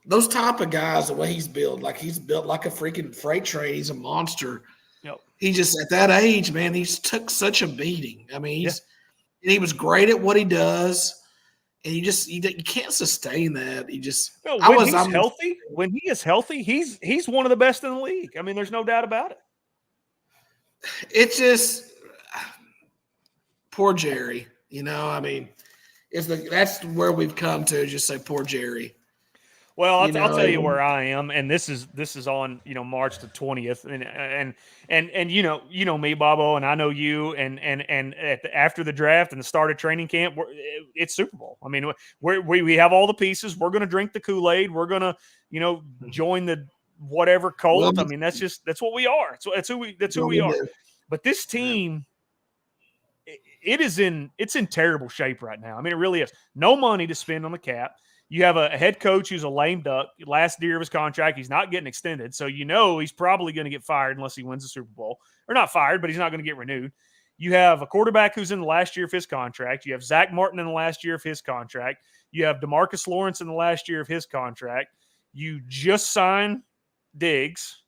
those type of guys, the way he's built like a freaking freight train. He's a monster. Yep. He just, at that age, man, he's took such a beating. I mean, he was great at what he does, and you can't sustain that. When he is healthy, he's one of the best in the league. I mean, there's no doubt about it. It's just poor Jerry. I mean. That's where we've come to. Just say poor Jerry. I'll tell you where I am, and this is on March the 20th, and you know me, Bobo, and I know you, and after the draft and the start of training camp, it's Super Bowl. I mean, we have all the pieces. We're going to drink the Kool-Aid. We're going to join the whatever cult. I mean, that's what we are. That's who we are. But this team. It's in terrible shape right now. I mean, it really is. No money to spend on the cap. You have a head coach who's a lame duck. Last year of his contract, he's not getting extended. So he's probably going to get fired unless he wins the Super Bowl. Or not fired, but he's not going to get renewed. You have a quarterback who's in the last year of his contract. You have Zach Martin in the last year of his contract. You have DeMarcus Lawrence in the last year of his contract. You just signed Diggs.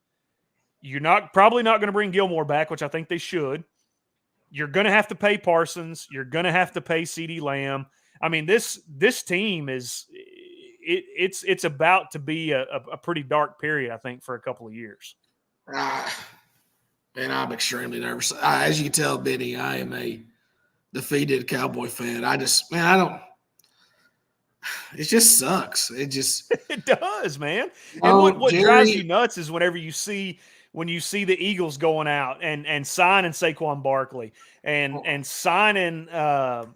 You're probably not going to bring Gilmore back, which I think they should. You're going to have to pay Parsons. You're going to have to pay CeeDee Lamb. I mean, this team it's about to be a pretty dark period, I think, for a couple of years. Man, I'm extremely nervous. As you can tell, Benny, I am a defeated Cowboy fan. It just sucks. It does, man. And what drives you nuts is whenever you see the Eagles going out and signing Saquon Barkley and signing the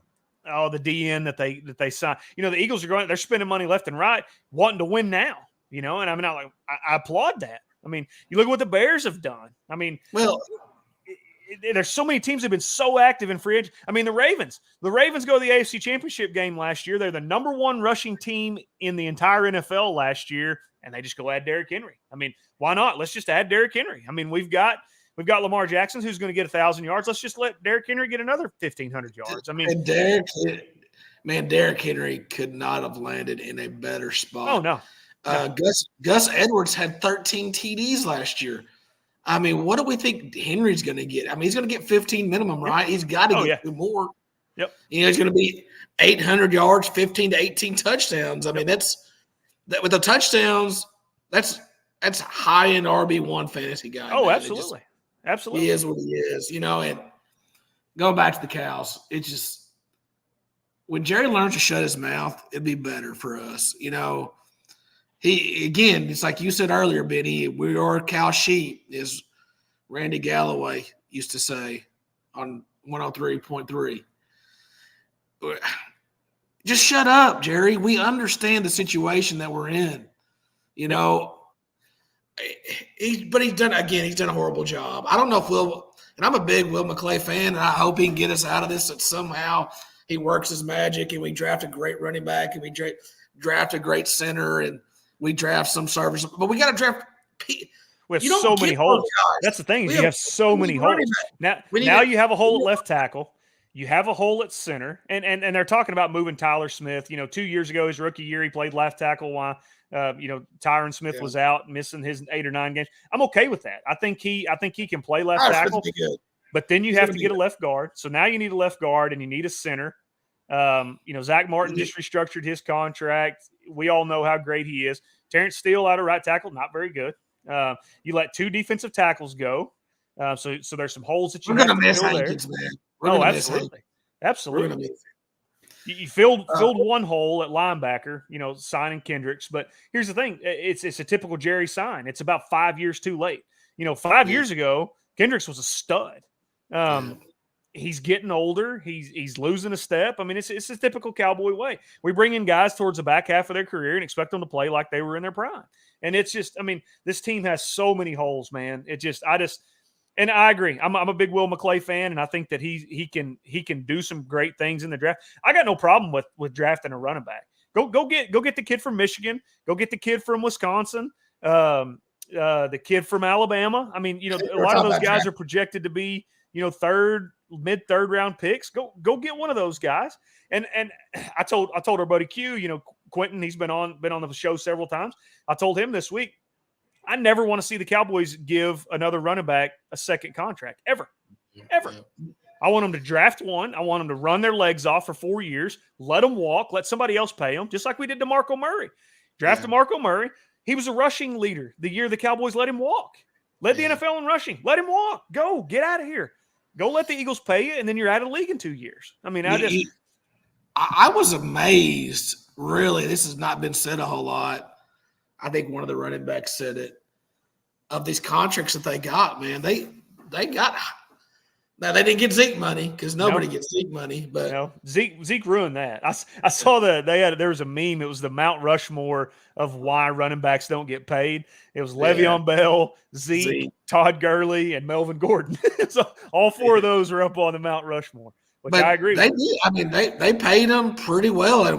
DN that they signed. The Eagles are they're spending money left and right, wanting to win now. And I mean, I applaud that. I mean, you look at what the Bears have done. I mean, there's so many teams that have been so active in free agency. I mean, the Ravens go to the AFC Championship game last year. They're the number 1 rushing team in the entire NFL last year. And they just go add Derrick Henry. I mean, why not? Let's just add Derrick Henry. I mean, we've got Lamar Jackson who's going to get 1,000 yards. Let's just let Derrick Henry get another 1,500 yards. I mean, and Derrick Henry could not have landed in a better spot. Oh no. Gus Edwards had 13 TDs last year. I mean, what do we think Henry's going to get? I mean, he's going to get 15 minimum, right? He's got to get more. Yep. He's going to be 800 yards, 15 to 18 touchdowns. I mean, that with the touchdowns, that's high-end RB1 fantasy guy. Oh, man. Absolutely. Absolutely. He is what he is, and going back to the Cows, it's just when Jerry learns to shut his mouth, it'd be better for us. It's like you said earlier, Benny, we are cow sheep, as Randy Galloway used to say on 103.3. Just shut up, Jerry. We understand the situation that we're in. He's done a horrible job. I don't know if and I'm a big Will McClay fan, and I hope he can get us out of this. That somehow he works his magic, and we draft a great running back, and we draft a great center, and we draft some service. But we got to draft. We have so many holes. That's the thing. You have so many holes. Now you have a hole at left tackle. You have a hole at center, and they're talking about moving Tyler Smith. 2 years ago, his rookie year, he played left tackle while Tyron Smith was out, missing his 8 or 9 games. I'm okay with that. I think he can play left tackle, but then you have to get a left guard. So now you need a left guard and you need a center. Zach Martin just restructured his contract. We all know how great he is. Terrence Steele out of right tackle, not very good. You let 2 defensive tackles go. So there's some holes that you have to fill there. Oh, absolutely. You filled one hole at linebacker, signing Kendricks. But here's the thing. It's a typical Jerry sign. It's about 5 years too late. 5 years ago, Kendricks was a stud. He's getting older. He's losing a step. I mean, it's a typical Cowboy way. We bring in guys towards the back half of their career and expect them to play like they were in their prime. And it's just, this team has so many holes, man. And I agree. I'm a big Will McClay fan, and I think that he can do some great things in the draft. I got no problem with drafting a running back. Go get the kid from Michigan. Go get the kid from Wisconsin. The kid from Alabama. A lot of those guys are projected to be mid third round picks. Go get one of those guys. And I told our buddy Q, Quentin, he's been on the show several times. I told him this week, I never want to see the Cowboys give another running back a second contract, ever. I want them to draft one. I want them to run their legs off for 4 years, let them walk, let somebody else pay them, just like we did to Marco Murray. Drafted Marco Murray. He was a rushing leader the year the Cowboys let him walk. Led the NFL in rushing. Let him walk. Go. Get out of here. Go let the Eagles pay you, and then you're out of the league in 2 years. I was amazed, really. This has not been said a whole lot. I think one of the running backs said it. Of these contracts that they got, man, they got. Now they didn't get Zeke money because nobody gets Zeke money, but Zeke ruined that. I saw that there was a meme. It was the Mount Rushmore of why running backs don't get paid. It was Le'Veon Bell, Zeke, Todd Gurley, and Melvin Gordon. So all 4 of those are up on the Mount Rushmore, which I agree with. They paid them pretty well, and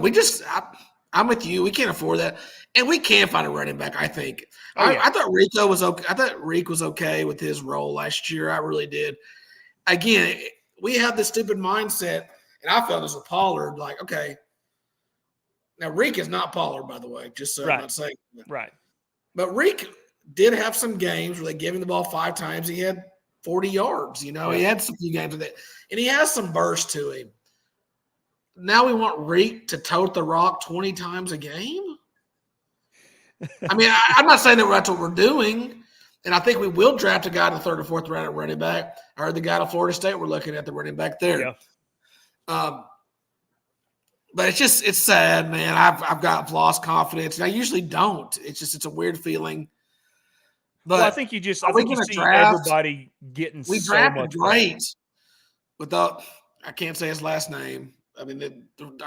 I'm with you. We can't afford that. And we can find a running back, I think. I thought Rico was okay. I thought Reek was okay with his role last year. I really did. Again, we have this stupid mindset, and I felt this with Pollard. Like, okay, now Reek is not Pollard, by the way, just so I'm not saying that. Right. But Reek did have some games where they gave him the ball 5 times. He had 40 yards. He had some few games with it, and he has some burst to him. Now we want Reek to tote the rock 20 times a game? I'm not saying that that's what we're doing, and I think we will draft a guy in the 3rd or 4th round at running back. I heard the guy to Florida State, we're looking at the running back there. Yeah. But it's sad, man. I've lost confidence, and I usually don't. It's a weird feeling. But I think you see everybody getting we so drafted much great without – I can't say his last name.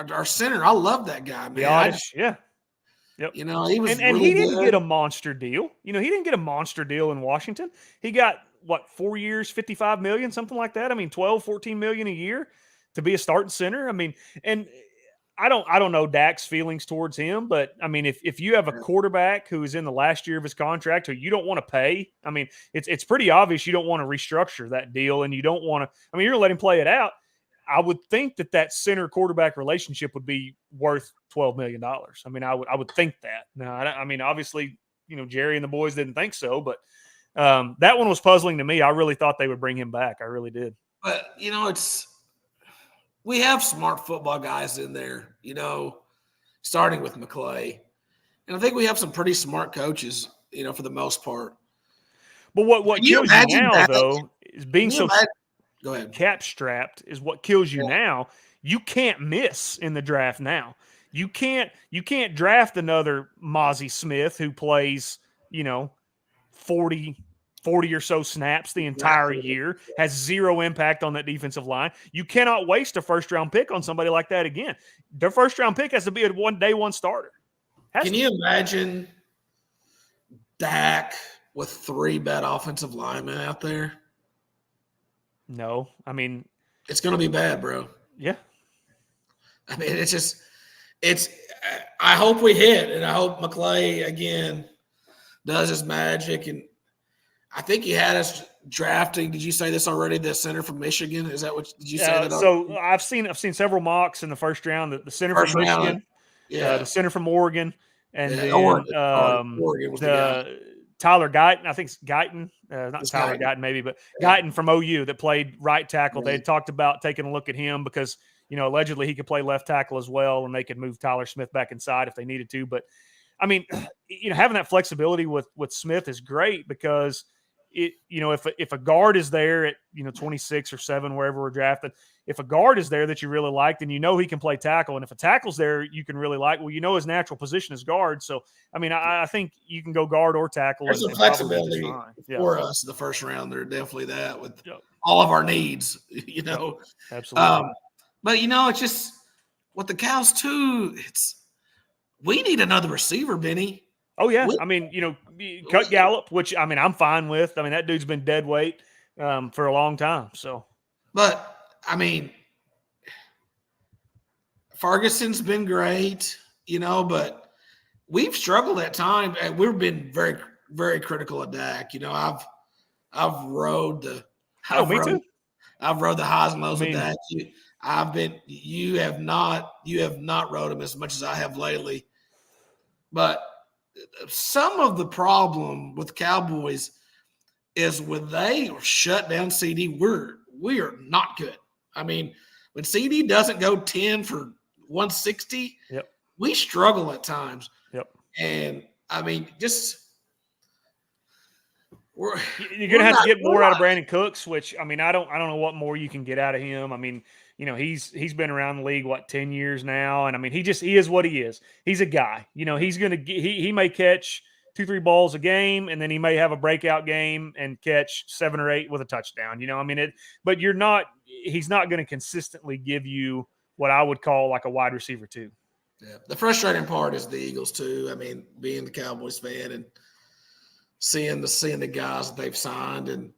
Our center, I love that guy, man. Yep. He was and really he didn't good. get a monster deal. He didn't get a monster deal in Washington. He got 4 years, $55 million, something like that. 12, $14 million a year to be a starting center. And I don't know Dak's feelings towards him, but if you have a quarterback who is in the last year of his contract who you don't want to pay, it's pretty obvious you don't want to restructure that deal, and you don't want to. You're going to let him play it out. I would think that center quarterback relationship would be worth $12 million. I would think that. Now, obviously, Jerry and the boys didn't think so, but that one was puzzling to me. I really thought they would bring him back. I really did. But we have smart football guys in there. Starting with McClay, and I think we have some pretty smart coaches. For the most part. But what kills you now, though, is being so. Go ahead. Cap strapped is what kills you now. You can't miss in the draft now. You can't draft another Mozzie Smith who plays, 40 or so snaps the entire year, has zero impact on that defensive line. You cannot waste a first-round pick on somebody like that again. Their first-round pick has to be a day one starter. Can you imagine Dak with 3 bad offensive linemen out there? No, I mean, It's going to be bad, bro. yeah. I mean, I hope we hit, and I hope McClay, again, does his magic. And I think he had us drafting. Did you say this already? The center from Michigan? Is that what did you say that? So I've seen several mocks in the first round. The center from Michigan, the center from Oregon, and then Oregon was the guy. Tyler Guyton. I think it's Guyton, not it's Tyler Guyton maybe, but Guyton from OU that played right tackle. They had talked about taking a look at him because allegedly he could play left tackle as well, and they could move Tyler Smith back inside if they needed to. But I mean, having that flexibility with Smith is great because if a guard is there at 26 or 7 wherever we're drafted, if a guard is there that you really like, then he can play tackle, and if a tackle's there you can really like, his natural position is guard. So I mean, I think you can go guard or tackle. There's some flexibility for us in the first round. They're definitely that with all of our needs. Absolutely. But it's just with the Cows too. We need another receiver, Benny. Oh yeah, I mean, cut Gallup, which I mean I'm fine with. I mean that dude's been dead weight for a long time. So, but I mean, Ferguson's been great, but we've struggled at times, and we've been very, very critical of Dak. I've rode the. Me too. I've rode the highs and lows of Dak. You have not rode him as much as I have lately, but some of the problem with Cowboys is when they shut down CD, we are not good. I mean, when CD doesn't go 10 for 160, we struggle at times. Yep. And I mean, you're gonna have to get more out of Brandon Cooks, which I mean, I don't know what more you can get out of him. I mean, he's been around the league 10 years now, and I mean, he is what he is. He's a guy. He's gonna he may catch 2-3 balls a game, and then he may have a breakout game and catch 7 or 8 with a touchdown. I mean but he's not going to consistently give you what I would call like a wide receiver too. Yeah, the frustrating part is the Eagles too. I mean, being the Cowboys fan and seeing the guys that they've signed, and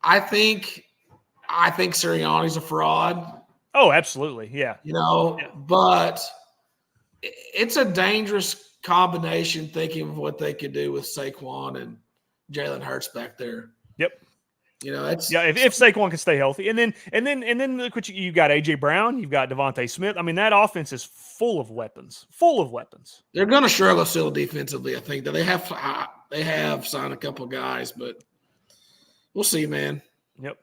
I think Sirianni's a fraud. Oh, absolutely. Yeah. But it's a dangerous combination thinking of what they could do with Saquon and Jalen Hurts back there. Yep. If Saquon can stay healthy. And then look what you got AJ Brown, you've got Devontae Smith. I mean, that offense is full of weapons. They're going to struggle still defensively, I think. They have signed a couple guys, but we'll see, man. Yep.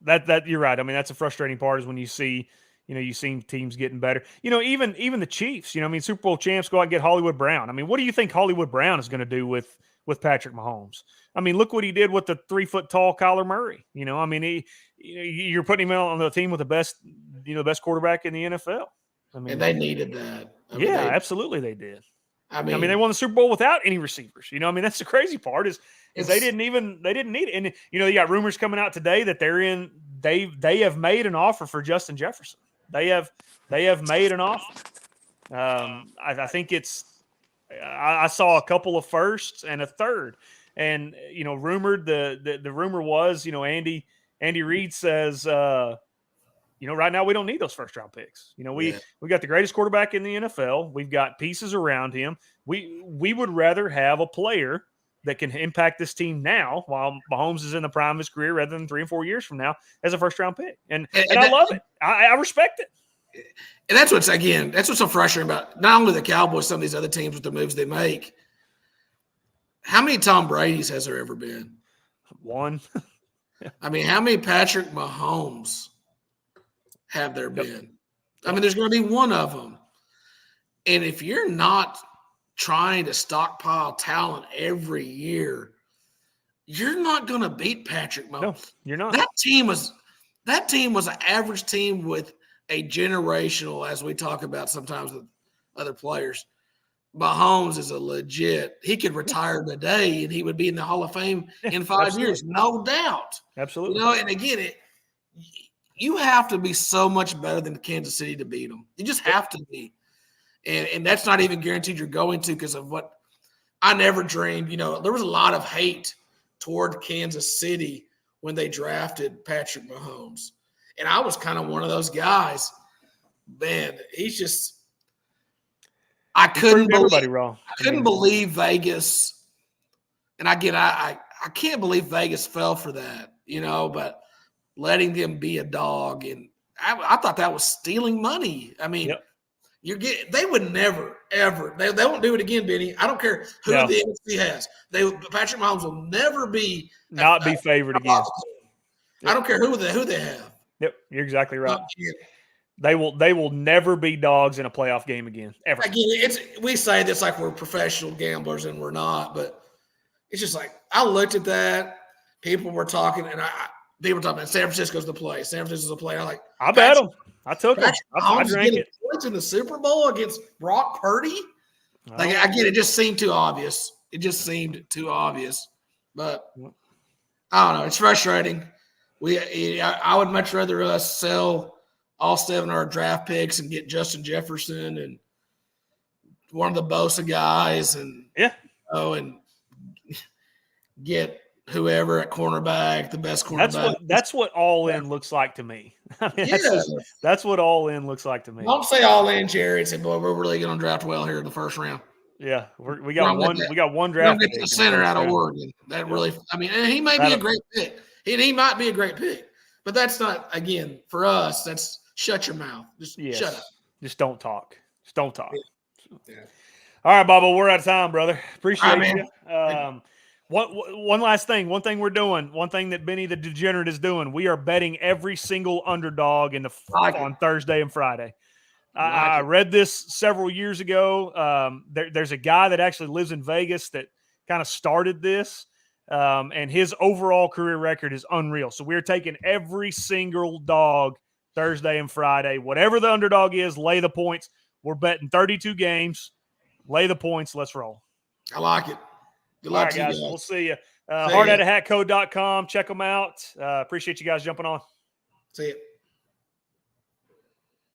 That you're right. I mean, that's a frustrating part is when you see, you've seen teams getting better. Even the Chiefs, Super Bowl champs go out and get Hollywood Brown. I mean, what do you think Hollywood Brown is going to do with Patrick Mahomes? I mean, look what he did with the 3-foot-tall Kyler Murray. I mean, you're putting him on the team with the best quarterback in the NFL. I mean, and they needed that. Absolutely they did. I mean, they won the Super Bowl without any receivers. I mean, that's the crazy part is they didn't need it. And you got rumors coming out today that they have made an offer for Justin Jefferson. They have made an offer. I think I saw a couple of firsts and a third, and rumored the rumor was Andy Reid says right now we don't need those first round picks. We got the greatest quarterback in the NFL. We've got pieces around him. We would rather have a player that can impact this team now while Mahomes is in the prime of his career rather than 3 and 4 years from now as a first round pick. And I love it. I respect it. And that's what's so frustrating about not only the Cowboys, some of these other teams with the moves they make. How many Tom Brady's has there ever been? One. I mean, how many Patrick Mahomes have there been? I mean, there's going to be one of them. And if you're not trying to stockpile talent every year, you're not going to beat Patrick Mahomes. No, you're not. That team was an average team with a generational, as we talk about sometimes with other players. Mahomes is a legit. He could retire today, and he would be in the Hall of Fame in 5 years, no doubt. Absolutely. And again, you have to be so much better than Kansas City to beat them. You just have to be, and that's not even guaranteed you're going to because of what I never dreamed, there was a lot of hate toward Kansas City when they drafted Patrick Mahomes. And I was kind of one of those guys. Man, he's just – I couldn't believe Vegas. And I can't believe Vegas fell for that, but letting them be a dog. And I thought that was stealing money. I mean, they would never, ever, they won't do it again, Benny. I don't care who the NFC has. Patrick Mahomes will never be favored again. I don't care who they have. Yep, you're exactly right. They will never be dogs in a playoff game again, ever. Again, we say this like we're professional gamblers and we're not, but it's just like I looked at that. People were talking, and people were talking about San Francisco's the play. San Francisco's the play. I'm like, I bet them. I took them. I drank it. Points in the Super Bowl against Brock Purdy. Like I get it, just seemed too obvious. It just seemed too obvious. But I don't know. It's frustrating. I would much rather us sell all 7 of our draft picks and get Justin Jefferson and one of the Bosa guys and and get whoever at cornerback, the best cornerback. That's what all in looks like to me. I mean, that's what all in looks like to me. Don't say all in, Jerry. Say, boy, we're really going to draft well here in the first round. Yeah, we got one draft. We're get the center out of Oregon. That really, I mean, and he may be a great pick. He might be a great pick, but that's not, again, for us. That's shut your mouth. Just shut up. Just don't talk. Just don't talk. Yeah. All right, Bubba, we're out of time, brother. Appreciate you. One last thing. One thing we're doing. One thing that Benny the Degenerate is doing. We are betting every single underdog on Thursday and Friday. I read this several years ago. There's a guy that actually lives in Vegas that kind of started this, and his overall career record is unreal. So we're taking every single dog Thursday and Friday. Whatever the underdog is, lay the points. We're betting 32 games. Lay the points. Let's roll. I like it. Good luck to you guys. We'll see you. Hardattahatco.com. Check them out. Appreciate you guys jumping on. See you.